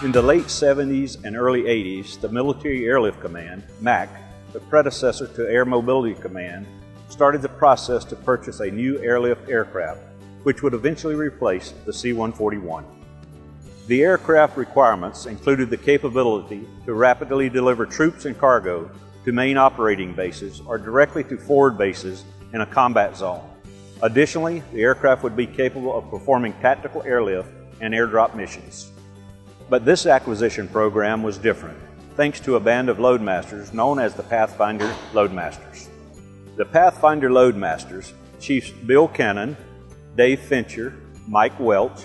In the late 70s and early 80s, the Military Airlift Command, MAC, the predecessor to Air Mobility Command, started the process to purchase a new airlift aircraft, which would eventually replace the C-141. The aircraft requirements included the capability to rapidly deliver troops and cargo to main operating bases or directly to forward bases in a combat zone. Additionally, the aircraft would be capable of performing tactical airlift and airdrop missions. But this acquisition program was different, thanks to a band of Loadmasters known as the Pathfinder Loadmasters. The Pathfinder Loadmasters, Chiefs Bill Cannon, Dave Fincher, Mike Welch,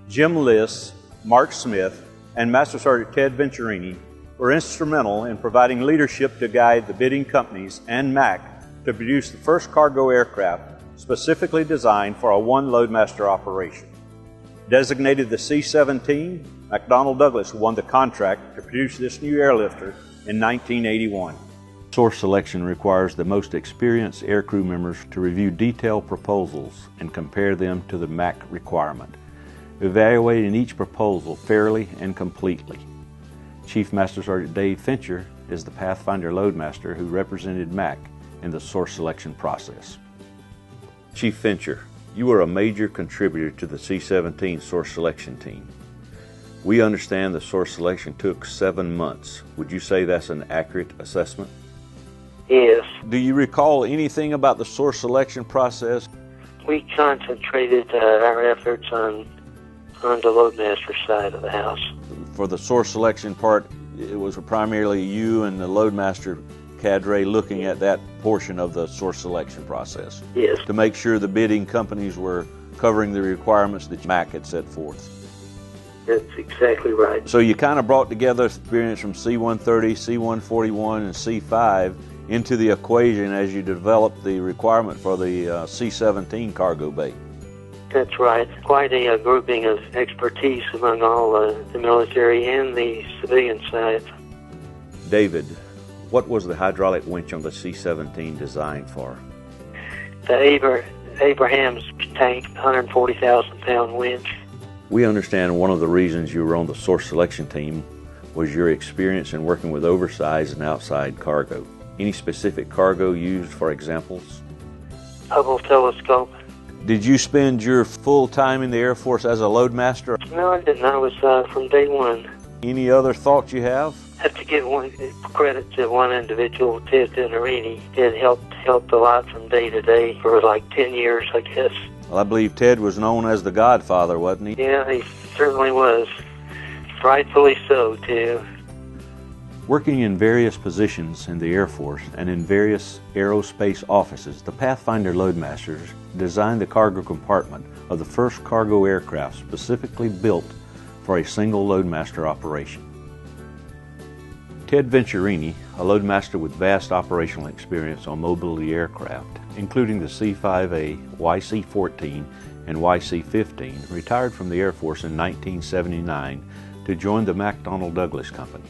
Jim Lisz, Mark Smith, and Master Sergeant Ted Venturini were instrumental in providing leadership to guide the bidding companies and MAC to produce the first cargo aircraft specifically designed for a one Loadmaster operation. Designated the C-17, McDonnell Douglas won the contract to produce this new airlifter in 1981. Source selection requires the most experienced aircrew members to review detailed proposals and compare them to the MAC requirement, evaluating each proposal fairly and completely. Chief Master Sergeant Dave Fincher is the Pathfinder Loadmaster who represented MAC in the source selection process. Chief Fincher, you were a major contributor to the C-17 source selection team. We understand the source selection took 7 months. Would you say that's an accurate assessment? Yes. Do you recall anything about the source selection process? We concentrated our efforts on the Loadmaster side of the house. For the source selection part, it was primarily you and the Loadmaster cadre looking at that portion of the source selection process. Yes. To make sure the bidding companies were covering the requirements that MAC had set forth. That's exactly right. So you kind of brought together experience from C-130, C-141, and C-5 into the equation as you developed the requirement for the C-17 cargo bay. That's right. Quite a grouping of expertise among all the military and the civilian side. David, what was the hydraulic winch on the C-17 designed for? The Abraham's tank, 140,000-pound winch. We understand one of the reasons you were on the source selection team was your experience in working with oversized and outside cargo. Any specific cargo used for examples? Hubble telescope. Did you spend your full time in the Air Force as a Loadmaster? No, I didn't. I was from day one. Any other thoughts you have? I have to give credit to one individual, Ted Venturini. Ted helped a lot from day to day for like 10 years, I guess. Well, I believe Ted was known as the Godfather, wasn't he? Yeah, he certainly was. Rightfully so, too. Working in various positions in the Air Force and in various aerospace offices, the Pathfinder Loadmasters designed the cargo compartment of the first cargo aircraft specifically built for a single Loadmaster operation. Ted Venturini, a Loadmaster with vast operational experience on mobility aircraft, including the C-5A, YC-14, and YC-15, retired from the Air Force in 1979 to join the McDonnell Douglas Company.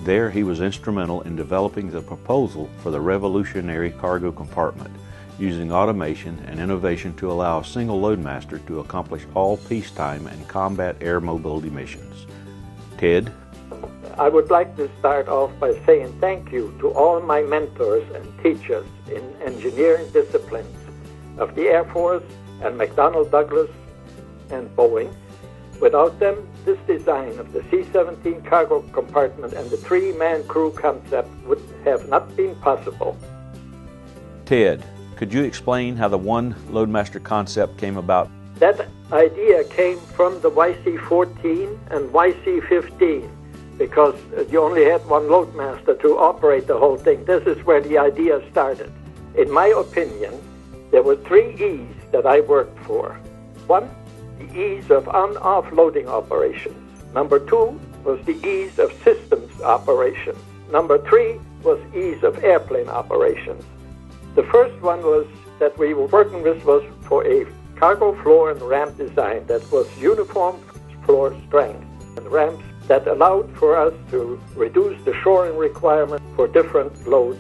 There he was instrumental in developing the proposal for the revolutionary cargo compartment, using automation and innovation to allow a single Loadmaster to accomplish all peacetime and combat air mobility missions. Ted? I would like to start off by saying thank you to all my mentors and teachers in engineering disciplines of the Air Force and McDonnell Douglas and Boeing. Without them, this design of the C-17 cargo compartment and the three-man crew concept would have not been possible. Ted, could you explain how the one Loadmaster concept came about? That idea came from the YC-14 and YC-15 because you only had one Loadmaster to operate the whole thing. This is where the idea started. In my opinion, there were 3 E's that I worked for. 1, the ease of on-off loading operations. Number 2 was the ease of systems operations. Number 3 was ease of airplane operations. The first one was that we were working with was for a cargo floor and ramp design that was uniform floor strength and ramps that allowed for us to reduce the shoring requirement for different loads.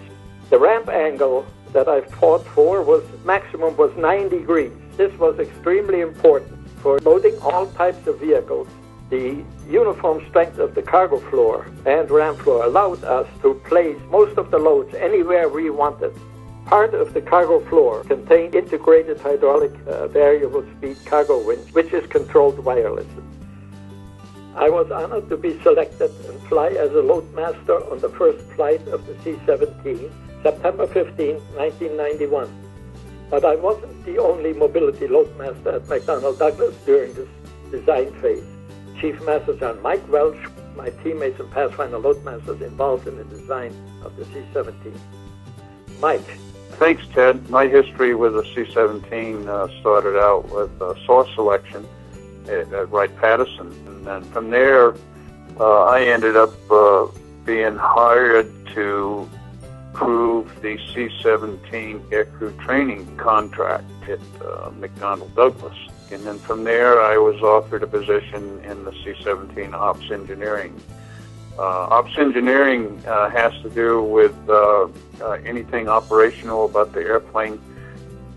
The ramp angle that I fought for was maximum was 9 degrees. This was extremely important for loading all types of vehicles. The uniform strength of the cargo floor and ram floor allowed us to place most of the loads anywhere we wanted. Part of the cargo floor contained integrated hydraulic variable speed cargo winch, which is controlled wirelessly. I was honored to be selected and fly as a loadmaster on the first flight of the C-17, September 15, 1991. But I wasn't the only mobility loadmaster at McDonnell Douglas during this design phase. Chief Master Sergeant Mike Welch, my teammates and Pathfinder loadmasters involved in the design of the C-17. Mike. Thanks, Ted. My history with the C-17 started out with source selection at Wright-Patterson. And then from there, I ended up being hired to prove the C-17 aircrew training contract at McDonnell Douglas. And then from there, I was offered a position in the C-17 Ops Engineering. Ops Engineering has to do with anything operational about the airplane.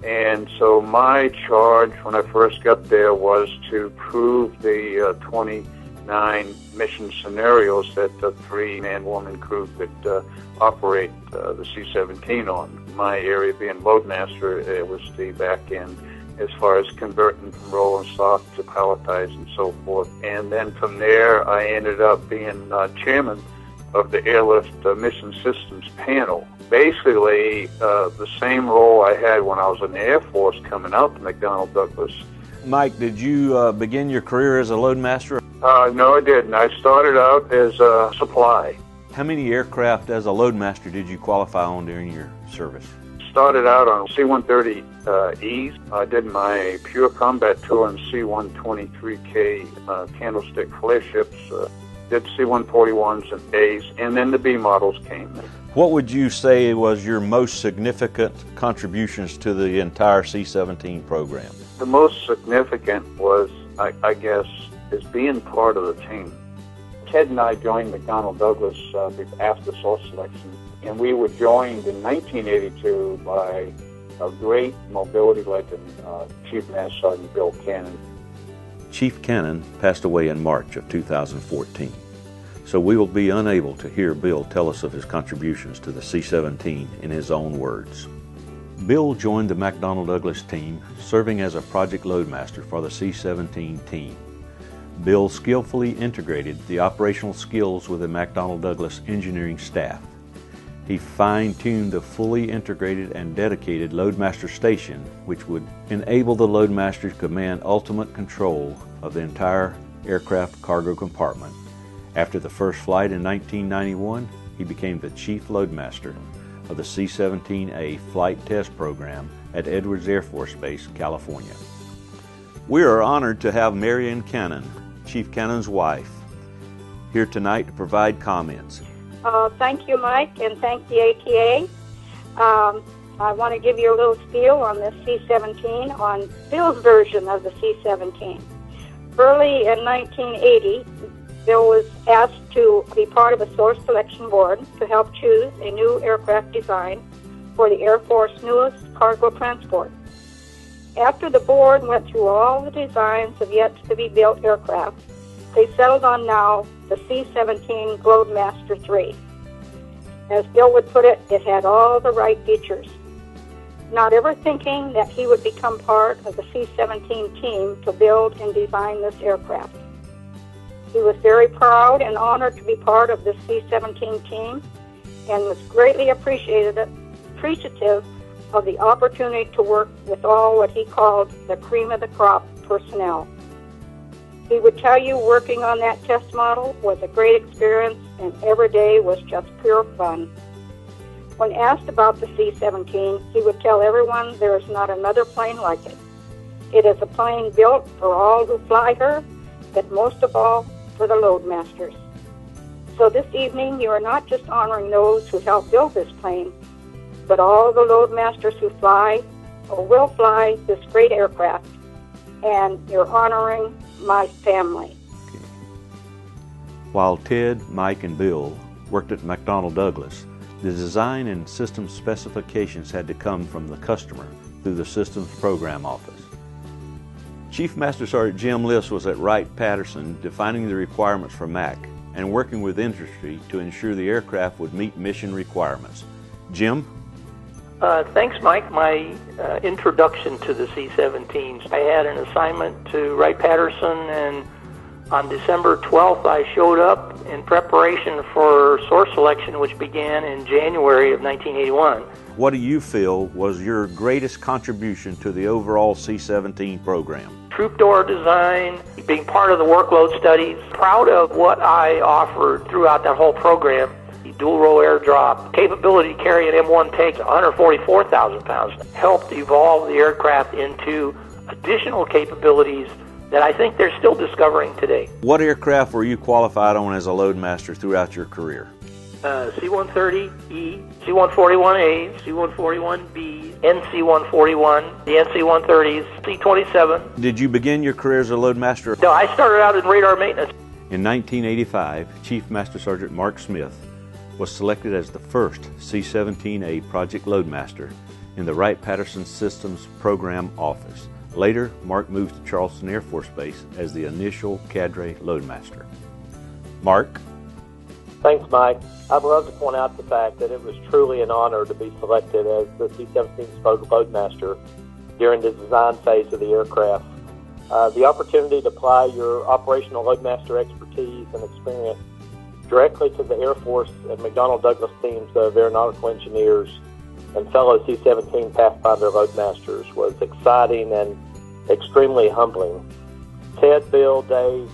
And so my charge when I first got there was to prove the 29 mission scenarios that the 3-man-woman crew could operate the C-17 on. My area being Loadmaster, it was the back end as far as converting from rolling stock to palletized and so forth. And then from there, I ended up being chairman of the Airlift Mission Systems panel. Basically, the same role I had when I was in the Air Force coming out to McDonnell Douglas. Mike, did you begin your career as a loadmaster? No, I didn't. I started out as a supply. How many aircraft as a loadmaster did you qualify on during your service? Started out on C-130Es. I did my pure combat tour on C-123K candlestick flare ships. Did C-141s and A's, and then the B models came. What would you say was your most significant contributions to the entire C-17 program? The most significant was, I guess, is being part of the team. Ted and I joined McDonnell Douglas after source selection, and we were joined in 1982 by a great mobility legend, Chief Master Sergeant Bill Cannon. Chief Cannon passed away in March of 2014, so we will be unable to hear Bill tell us of his contributions to the C-17 in his own words. Bill joined the McDonnell Douglas team, serving as a project loadmaster for the C-17 team. Bill skillfully integrated the operational skills with the McDonnell Douglas engineering staff. He fine-tuned the fully integrated and dedicated Loadmaster Station, which would enable the Loadmaster to command ultimate control of the entire aircraft cargo compartment. After the first flight in 1991, he became the Chief Loadmaster of the C-17A Flight Test Program at Edwards Air Force Base, California. We are honored to have Marion Cannon, Chief Cannon's wife, here tonight to provide comments. Thank you, Mike, and thank the ATA. I want to give you a little spiel on the C-17, on Bill's version of the C-17. Early in 1980, Bill was asked to be part of a source selection board to help choose a new aircraft design for the Air Force's newest cargo transport. After the board went through all the designs of yet-to-be-built aircraft, they settled on now the C-17 Loadmaster 3. As Bill would put it, it had all the right features. Not ever thinking that he would become part of the C-17 team to build and design this aircraft. He was very proud and honored to be part of the C-17 team and was greatly appreciative of the opportunity to work with all what he called the cream of the crop personnel. He would tell you working on that test model was a great experience and every day was just pure fun. When asked about the C-17, he would tell everyone there is not another plane like it. It is a plane built for all who fly her, but most of all for the Loadmasters. So this evening you are not just honoring those who helped build this plane, but all the Loadmasters who fly or will fly this great aircraft, and you're honoring my family. While Ted, Mike, and Bill worked at McDonnell Douglas, the design and system specifications had to come from the customer through the Systems Program Office. Chief Master Sergeant Jim Lisz was at Wright-Patterson defining the requirements for MAC and working with industry to ensure the aircraft would meet mission requirements. Jim? Thanks, Mike. My introduction to the C-17s, I had an assignment to Wright-Patterson, and on December 12th I showed up in preparation for source selection, which began in January of 1981. What do you feel was your greatest contribution to the overall C-17 program? Troop door design, being part of the workload studies, proud of what I offered throughout that whole program. The dual row airdrop, capability to carry an M1 tank 144,000 pounds, helped evolve the aircraft into additional capabilities that I think they're still discovering today. What aircraft were you qualified on as a loadmaster throughout your career? C-130E, C-141As, C-141Bs, NC-141, the NC-130s, C-27. Did you begin your career as a loadmaster? No, I started out in radar maintenance. In 1985, Chief Master Sergeant Mark Smith was selected as the first C-17A Project Loadmaster in the Wright-Patterson Systems Program Office. Later, Mark moved to Charleston Air Force Base as the initial cadre loadmaster. Mark? Thanks, Mike. I'd love to point out the fact that it was truly an honor to be selected as the C-17's loadmaster during the design phase of the aircraft. The opportunity to apply your operational loadmaster expertise and experience directly to the Air Force and McDonnell Douglas teams of aeronautical engineers and fellow C-17 Pathfinder loadmasters was exciting and extremely humbling. Ted, Bill, Dave,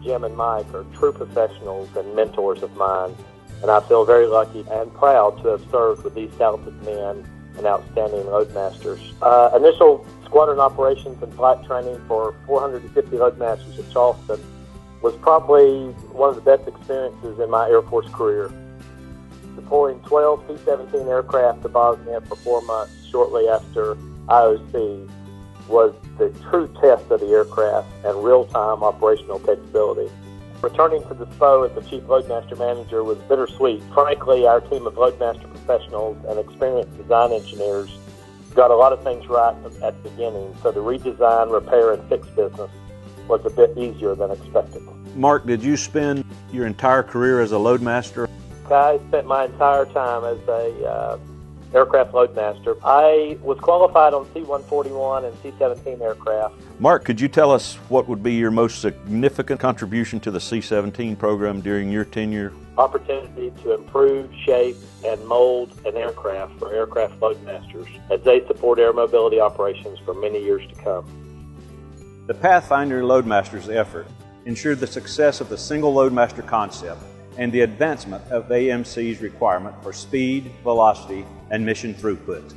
Jim, and Mike are true professionals and mentors of mine, and I feel very lucky and proud to have served with these talented men and outstanding loadmasters. Initial squadron operations and flight training for 450 loadmasters at Charleston was probably one of the best experiences in my Air Force career. Deploying 12 C-17 aircraft to Bosnia for 4 months shortly after IOC was the true test of the aircraft and real-time operational capability. Returning to the SPO as the Chief Loadmaster Manager was bittersweet. Frankly, our team of Loadmaster professionals and experienced design engineers got a lot of things right at the beginning, so the redesign, repair, and fix business was a bit easier than expected. Mark, did you spend your entire career as a loadmaster? I spent my entire time as a aircraft loadmaster. I was qualified on C-141 and C-17 aircraft. Mark, could you tell us what would be your most significant contribution to the C-17 program during your tenure? Opportunity to improve, shape, and mold an aircraft for aircraft loadmasters as they support air mobility operations for many years to come. The Pathfinder Loadmasters effort ensured the success of the single loadmaster concept and the advancement of AMC's requirement for speed, velocity, and mission throughput.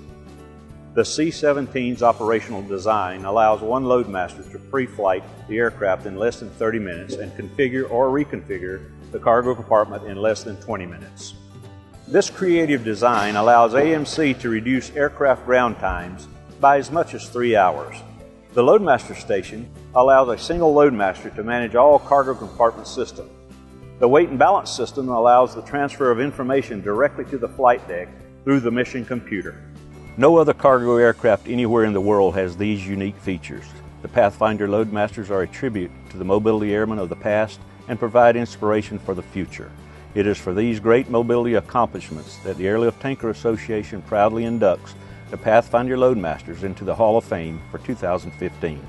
The C-17's operational design allows one loadmaster to pre-flight the aircraft in less than 30 minutes and configure or reconfigure the cargo compartment in less than 20 minutes. This creative design allows AMC to reduce aircraft ground times by as much as 3 hours. The Loadmaster Station allows a single loadmaster to manage all cargo compartment systems. The weight and balance system allows the transfer of information directly to the flight deck through the mission computer. No other cargo aircraft anywhere in the world has these unique features. The Pathfinder Loadmasters are a tribute to the mobility airmen of the past and provide inspiration for the future. It is for these great mobility accomplishments that the Airlift Tanker Association proudly inducts the Pathfinder Loadmasters into the Hall of Fame for 2015.